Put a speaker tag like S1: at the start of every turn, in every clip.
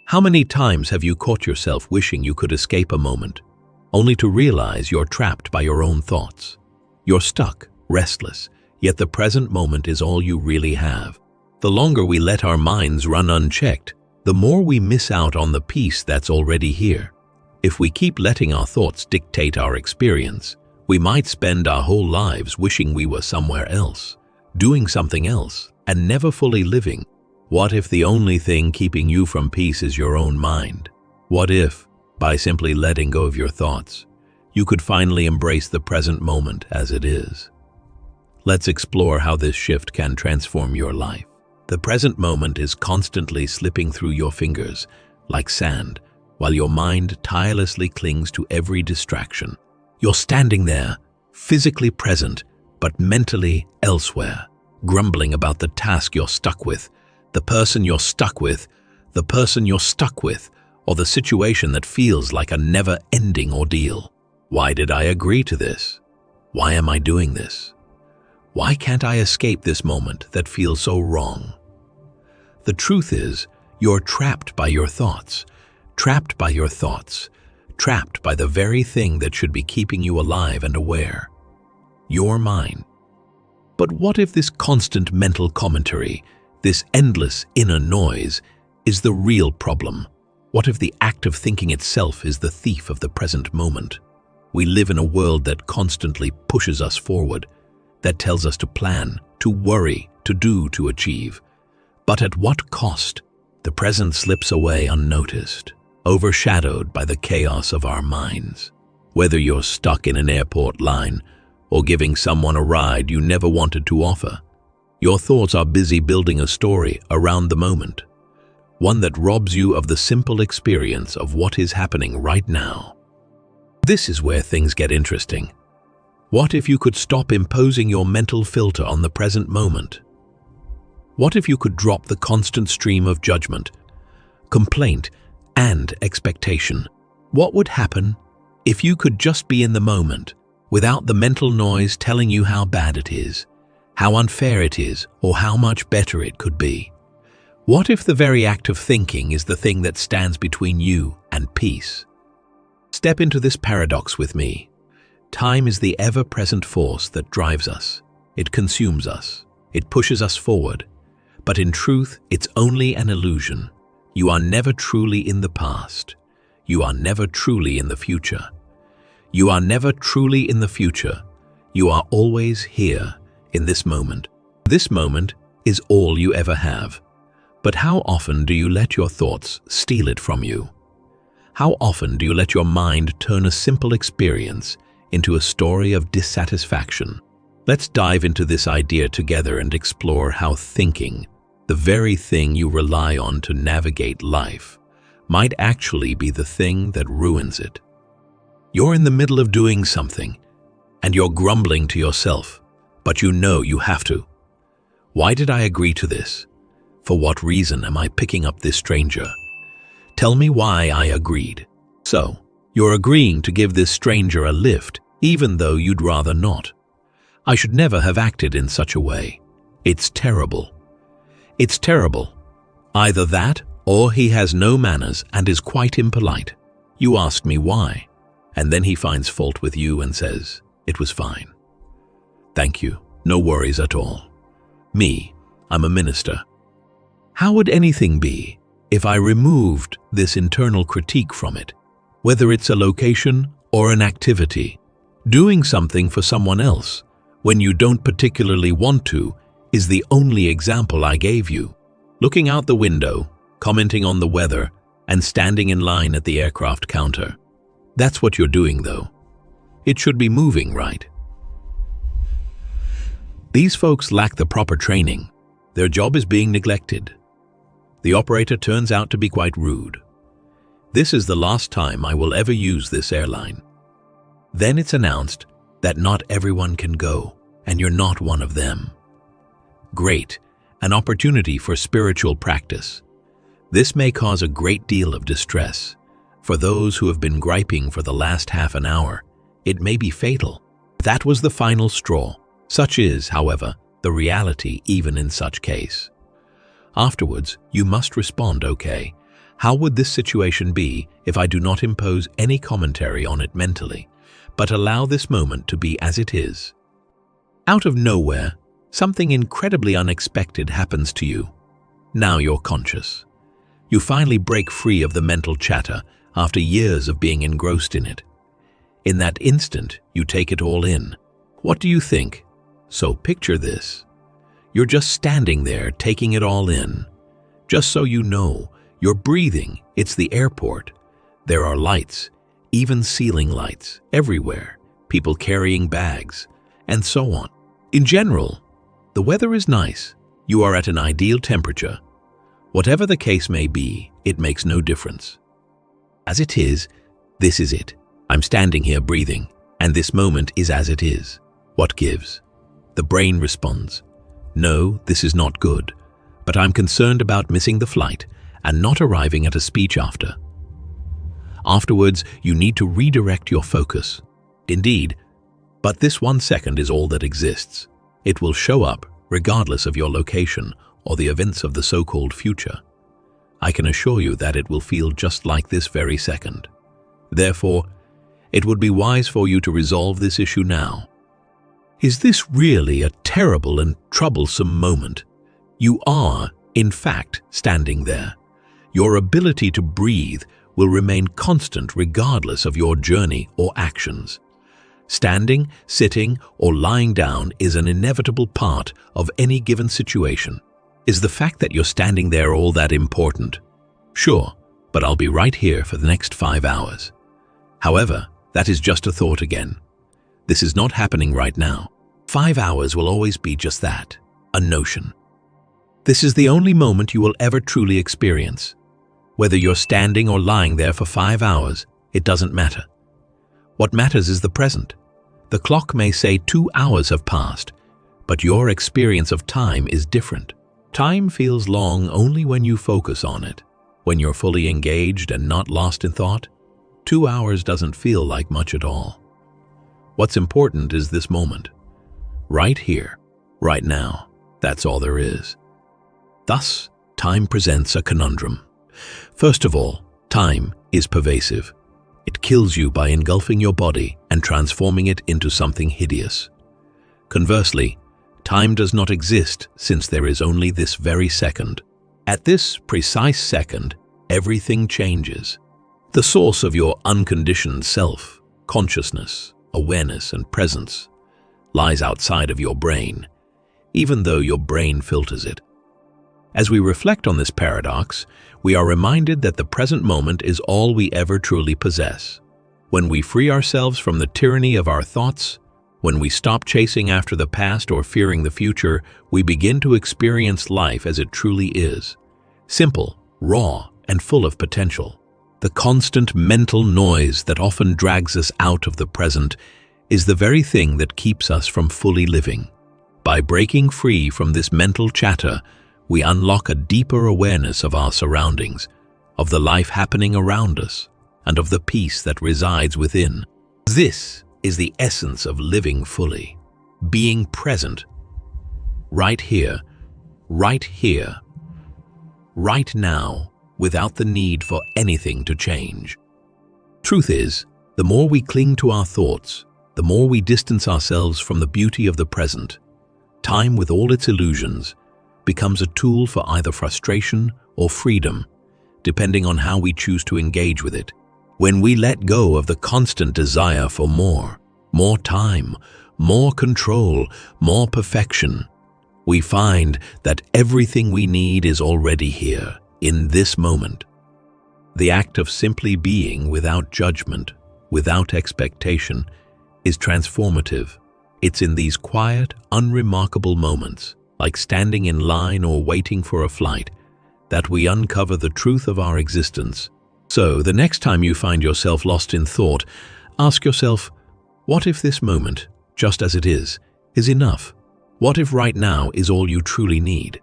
S1: How many times have you caught yourself wishing you could escape a moment, only to realize you're trapped by your own thoughts? You're stuck, restless, yet the present moment is all you really have. The longer we let our minds run unchecked, the more we miss out on the peace that's already here. If we keep letting our thoughts dictate our experience, we might spend our whole lives wishing we were somewhere else, doing something else, and never fully living. What if the only thing keeping you from peace is your own mind? What if, by simply letting go of your thoughts, you could finally embrace the present moment as it is? Let's explore how this shift can transform your life. The present moment is constantly slipping through your fingers like sand, while your mind tirelessly clings to every distraction. You're standing there, physically present, but mentally elsewhere, grumbling about the task you're stuck with, the person you're stuck with, the person you're stuck with, or the situation that feels like a never-ending ordeal. Why did I agree to this? Why am I doing this? Why can't I escape this moment that feels so wrong? The truth is, you're trapped by your thoughts, trapped by your thoughts, trapped by the very thing that should be keeping you alive and aware, your mind. But what if this constant mental commentary, this endless inner noise, is the real problem? What if the act of thinking itself is the thief of the present moment? We live in a world that constantly pushes us forward, that tells us to plan, to worry, to do, to achieve. But at what cost? The present slips away unnoticed, overshadowed by the chaos of our minds. Whether you're stuck in an airport line or giving someone a ride you never wanted to offer, your thoughts are busy building a story around the moment, one that robs you of the simple experience of what is happening right now. This is where things get interesting. What if you could stop imposing your mental filter on the present moment? What if you could drop the constant stream of judgment, complaint, and expectation? What would happen if you could just be in the moment, without the mental noise telling you how bad it is, how unfair it is, or how much better it could be? What if the very act of thinking is the thing that stands between you and peace? Step into this paradox with me. Time is the ever-present force that drives us. It consumes us. It pushes us forward. But in truth, it's only an illusion. You are never truly in the past. You are never truly in the future. You are never truly in the future. You are always here, in this moment. This moment is all you ever have. But how often do you let your thoughts steal it from you? How often do you let your mind turn a simple experience into a story of dissatisfaction? Let's dive into this idea together and explore how thinking, the very thing you rely on to navigate life, might actually be the thing that ruins it. You're in the middle of doing something, and you're grumbling to yourself, but you know you have to. Why did I agree to this? For what reason am I picking up this stranger? Tell me why I agreed. So, you're agreeing to give this stranger a lift, even though you'd rather not. I should never have acted in such a way. It's terrible. It's terrible. Either that, or he has no manners and is quite impolite. You asked me why, and then he finds fault with you and says, "It was fine. Thank you, no worries at all." Me, I'm a minister. How would anything be if I removed this internal critique from it? Whether it's a location or an activity, doing something for someone else when you don't particularly want to is the only example I gave you. Looking out the window, commenting on the weather, and standing in line at the aircraft counter. That's what you're doing, though. It should be moving, right? These folks lack the proper training. Their job is being neglected. The operator turns out to be quite rude. This is the last time I will ever use this airline. Then it's announced that not everyone can go, and you're not one of them. Great, an opportunity for spiritual practice. This may cause a great deal of distress. For those who have been griping for the last half an hour, it may be fatal. That was the final straw. Such is, however, the reality even in such case. Afterwards, you must respond, "Okay, How would this situation be if I do not impose any commentary on it mentally, but allow this moment to be as it is? Out of nowhere, something incredibly unexpected happens to you. Now you're conscious. You finally break free of the mental chatter after years of being engrossed in it. In that instant, you take it all in. What do you think? So picture this. You're just standing there taking it all in. Just so you know, you're breathing. It's the airport. There are lights, even ceiling lights, everywhere, people carrying bags, and so on. In general, the weather is nice. You are at an ideal temperature. Whatever the case may be, it makes no difference. As it is, this is it. I'm standing here breathing, and this moment is as it is. What gives? The brain responds, no, this is not good, but I'm concerned about missing the flight and not arriving at a speech after. Afterwards, you need to redirect your focus. Indeed, but this 1 second is all that exists. It will show up regardless of your location or the events of the so-called future. I can assure you that it will feel just like this very second. Therefore, it would be wise for you to resolve this issue now. Is this really a terrible and troublesome moment? You are, in fact, standing there. Your ability to breathe will remain constant regardless of your journey or actions. Standing, sitting, or lying down is an inevitable part of any given situation. Is the fact that you're standing there all that important? Sure, but I'll be right here for the next 5 hours. However, that is just a thought again. This is not happening right now. 5 hours will always be just that, a notion. This is the only moment you will ever truly experience. Whether you're standing or lying there for 5 hours, it doesn't matter. What matters is the present. The clock may say 2 hours have passed, but your experience of time is different. Time feels long only when you focus on it. When you're fully engaged and not lost in thought, 2 hours doesn't feel like much at all. What's important is this moment. Right here, right now, that's all there is. Thus, time presents a conundrum. First of all, time is pervasive. It kills you by engulfing your body and transforming it into something hideous. Conversely, time does not exist since there is only this very second. At this precise second, everything changes. The source of your unconditioned self, consciousness, awareness, and presence lies outside of your brain, even though your brain filters it. As we reflect on this paradox, we are reminded that the present moment is all we ever truly possess. When we free ourselves from the tyranny of our thoughts, when we stop chasing after the past or fearing the future, we begin to experience life as it truly is. Simple, raw, and full of potential. The constant mental noise that often drags us out of the present is the very thing that keeps us from fully living. By breaking free from this mental chatter, we unlock a deeper awareness of our surroundings, of the life happening around us, and of the peace that resides within. This is the essence of living fully, being present, right here, right now, without the need for anything to change. Truth is, the more we cling to our thoughts, the more we distance ourselves from the beauty of the present. Time, with all its illusions, becomes a tool for either frustration or freedom, depending on how we choose to engage with it. When we let go of the constant desire for more time, more control, more perfection, we find that everything we need is already here, in this moment. The act of simply being without judgment, without expectation, is transformative. It's in these quiet, unremarkable moments, like standing in line or waiting for a flight, that we uncover the truth of our existence. So, the next time you find yourself lost in thought, ask yourself, what if this moment, just as it is enough? What if right now is all you truly need?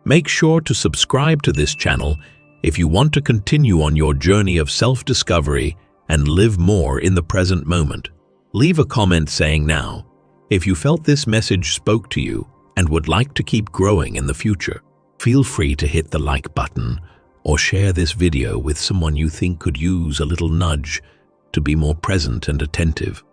S1: Make sure to subscribe to this channel if you want to continue on your journey of self-discovery and live more in the present moment. Leave a comment saying now if you felt this message spoke to you and would like to keep growing in the future. Feel free to hit the like button or share this video with someone you think could use a little nudge to be more present and attentive.